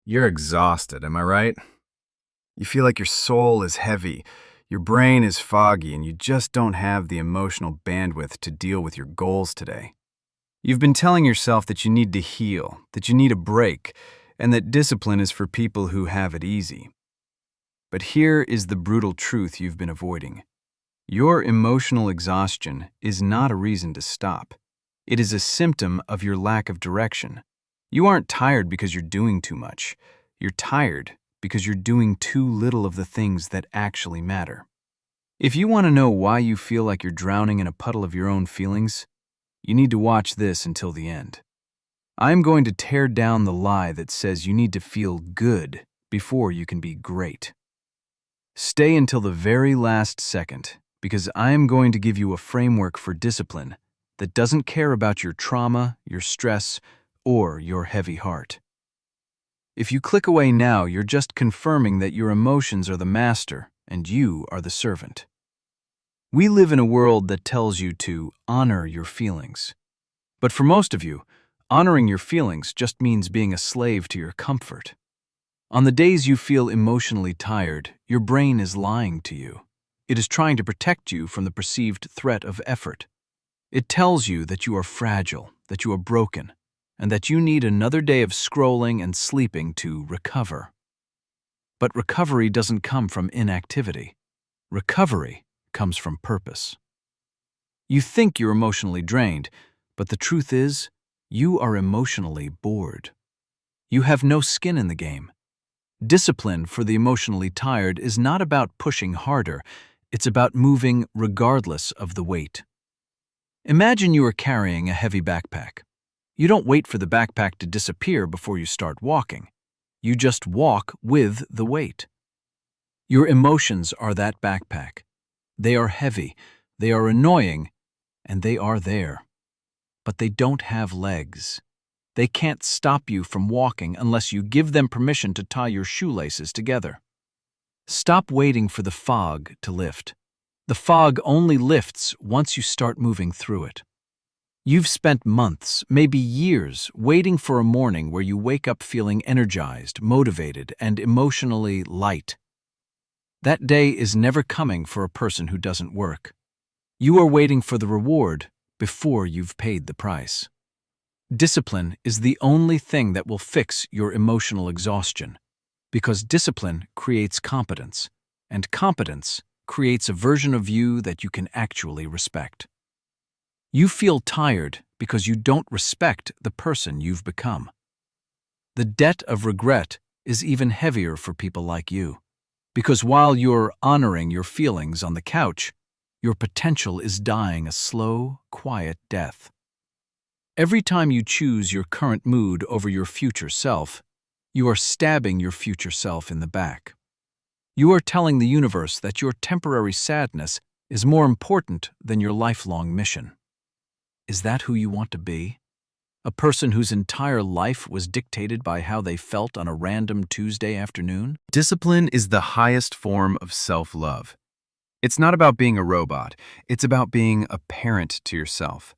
You're exhausted, am I right? You feel like your soul is heavy, your brain is foggy, and you just don't have the emotional bandwidth to deal with your goals today. You've been telling yourself that you need to heal, that you need a break, and that discipline is for people who have it easy. But here is the brutal truth you've been avoiding. Your emotional exhaustion is not a reason to stop. It is a symptom of your lack of direction. You aren't tired because you're doing too much. You're tired because you're doing too little of the things that actually matter. If you want to know why you feel like you're drowning in a puddle of your own feelings, you need to watch this until the end. I'm going to tear down the lie that says you need to feel good before you can be great. Stay until the very last second, because I am going to give you a framework for discipline that doesn't care about your trauma, your stress, or your heavy heart. If you click away now, you're just confirming that your emotions are the master and you are the servant. We live in a world that tells you to honor your feelings. But for most of you, honoring your feelings just means being a slave to your comfort. On the days you feel emotionally tired, your brain is lying to you. It is trying to protect you from the perceived threat of effort. It tells you that you are fragile, that you are broken, and that you need another day of scrolling and sleeping to recover. But recovery doesn't come from inactivity. Recovery comes from purpose. You think you're emotionally drained, but the truth is, you are emotionally bored. You have no skin in the game. Discipline for the emotionally tired is not about pushing harder, it's about moving regardless of the weight. Imagine you are carrying a heavy backpack. You don't wait for the backpack to disappear before you start walking. You just walk with the weight. Your emotions are that backpack. They are heavy, they are annoying, and they are there. But they don't have legs. They can't stop you from walking unless you give them permission to tie your shoelaces together. Stop waiting for the fog to lift. The fog only lifts once you start moving through it. You've spent months, maybe years, waiting for a morning where you wake up feeling energized, motivated, and emotionally light. That day is never coming for a person who doesn't work. You are waiting for the reward before you've paid the price. Discipline is the only thing that will fix your emotional exhaustion, because discipline creates competence, and competence creates a version of you that you can actually respect. You feel tired because you don't respect the person you've become. The debt of regret is even heavier for people like you, because while you're honoring your feelings on the couch, your potential is dying a slow, quiet death. Every time you choose your current mood over your future self, you are stabbing your future self in the back. You are telling the universe that your temporary sadness is more important than your lifelong mission. Is that who you want to be? A person whose entire life was dictated by how they felt on a random Tuesday afternoon? Discipline is the highest form of self-love. It's not about being a robot. It's about being a parent to yourself.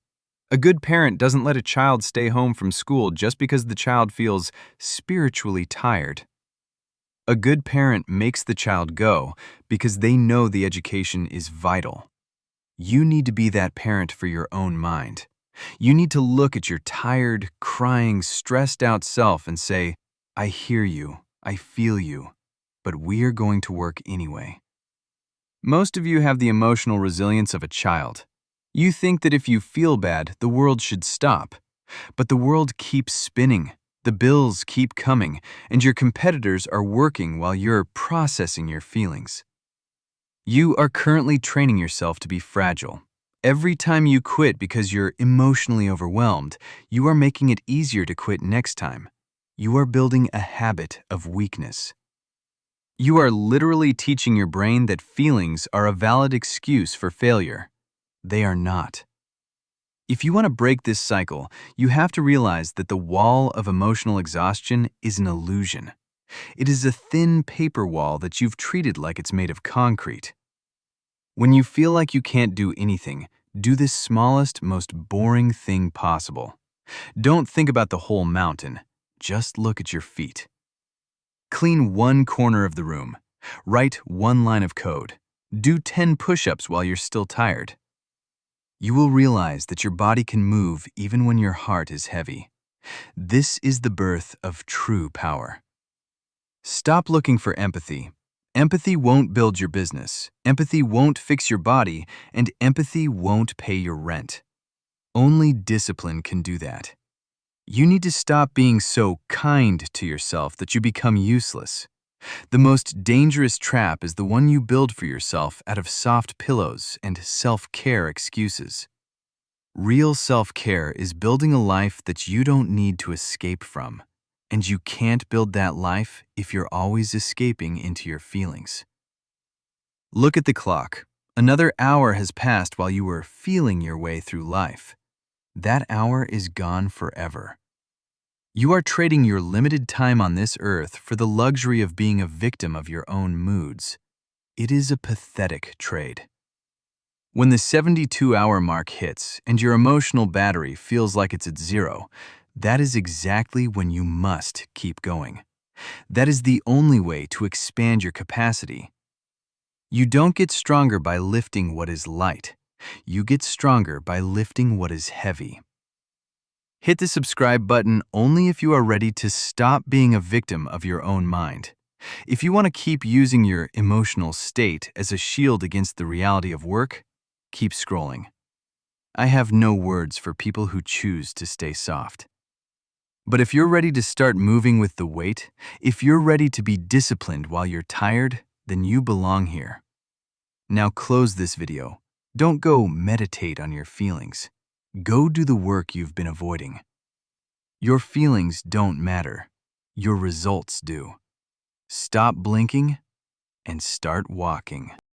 A good parent doesn't let a child stay home from school just because the child feels spiritually tired. A good parent makes the child go because they know the education is vital. You need to be that parent for your own mind. You need to look at your tired, crying, stressed out self and say, I hear you, I feel you, but we're going to work anyway. Most of you have the emotional resilience of a child. You think that if you feel bad, the world should stop. But the world keeps spinning, the bills keep coming, and your competitors are working while you're processing your feelings. You are currently training yourself to be fragile. Every time you quit because you're emotionally overwhelmed, you are making it easier to quit next time. You are building a habit of weakness. You are literally teaching your brain that feelings are a valid excuse for failure. They are not. If you want to break this cycle, you have to realize that the wall of emotional exhaustion is an illusion. It is a thin paper wall that you've treated like it's made of concrete. When you feel like you can't do anything, do the smallest, most boring thing possible. Don't think about the whole mountain. Just look at your feet. Clean one corner of the room. Write one line of code. Do 10 push-ups while you're still tired. You will realize that your body can move even when your heart is heavy. This is the birth of true power. Stop looking for empathy. Empathy won't build your business. Empathy won't fix your body, and empathy won't pay your rent. Only discipline can do that. You need to stop being so kind to yourself that you become useless. The most dangerous trap is the one you build for yourself out of soft pillows and self-care excuses. Real self-care is building a life that you don't need to escape from, and you can't build that life if you're always escaping into your feelings. Look at the clock. Another hour has passed while you were feeling your way through life. That hour is gone forever. You are trading your limited time on this earth for the luxury of being a victim of your own moods. It is a pathetic trade. When the 72-hour mark hits and your emotional battery feels like it's at zero, that is exactly when you must keep going. That is the only way to expand your capacity. You don't get stronger by lifting what is light. You get stronger by lifting what is heavy. Hit the subscribe button only if you are ready to stop being a victim of your own mind. If you want to keep using your emotional state as a shield against the reality of work, keep scrolling. I have no words for people who choose to stay soft. But if you're ready to start moving with the weight, if you're ready to be disciplined while you're tired, then you belong here. Now close this video. Don't go meditate on your feelings. Go do the work you've been avoiding. Your feelings don't matter. Your results do. Stop blinking and start walking.